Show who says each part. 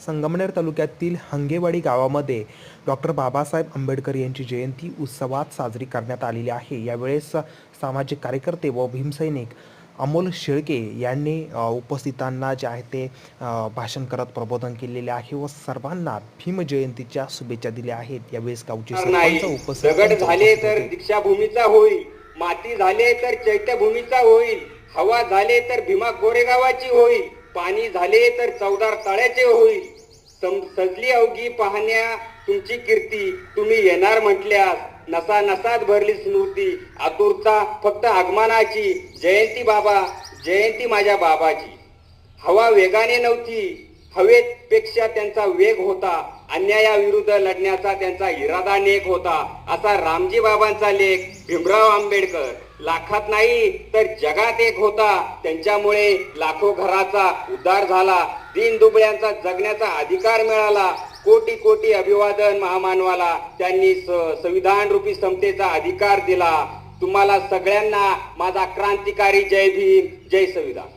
Speaker 1: संगमनेर तालुक्यातील हंगेवाडी गावामध्ये डॉक्टर बाबासाहेब आंबेडकर यांची जयंती उत्सवात साजरी करण्यात आलेली आहे। यावेळेस सामाजिक कार्यकर्ते व भीमसैनिक अमोल शेळके यांनी उपस्थितांना जे आहे ते भाषण करत प्रबोधन केलेले आहे व सर्वांना भीम जयंतीच्या शुभेच्छा दिल्या आहेत। यावेळेस गावचे सरपंच
Speaker 2: दगड झाले तर दीक्षाभूमीचा होईल, माती झाले तर चैत्यभूमीचा होईल, हवा झाले तर भीमा गोरेगावाची होईल, पाणी झाले तर चौदार तळ्याचे होईल। सजली अवघी पाहण्या तुमची कीर्ती, तुम्ही येणार म्हटल्यास नसा नसात भरली स्मृती। आतुरता फक्त आगमनाची, जयंती बाबा जयंती माझ्या बाबाची। हवा वेगाने नव्हती, हवेपेक्षा त्यांचा वेग होता, अन्यायाविरुद्ध लढण्याचा त्यांचा इरादा नेक होता, असा रामजी बाबांचा लेख भीमराव आंबेडकर। लाखात नाही तर जगात एक होता, त्यांच्यामुळे लाखो घराचा उद्धार झाला, दीन दुबळ्यांचा जगण्याचा अधिकार मिळाला। कोटी कोटी अभिवादन महामानवाला, त्यांनी संविधान रूपी समतेचा अधिकार दिला। तुम्हाला सगळ्यांना माझा क्रांतिकारी जय भीम, जय संविधान।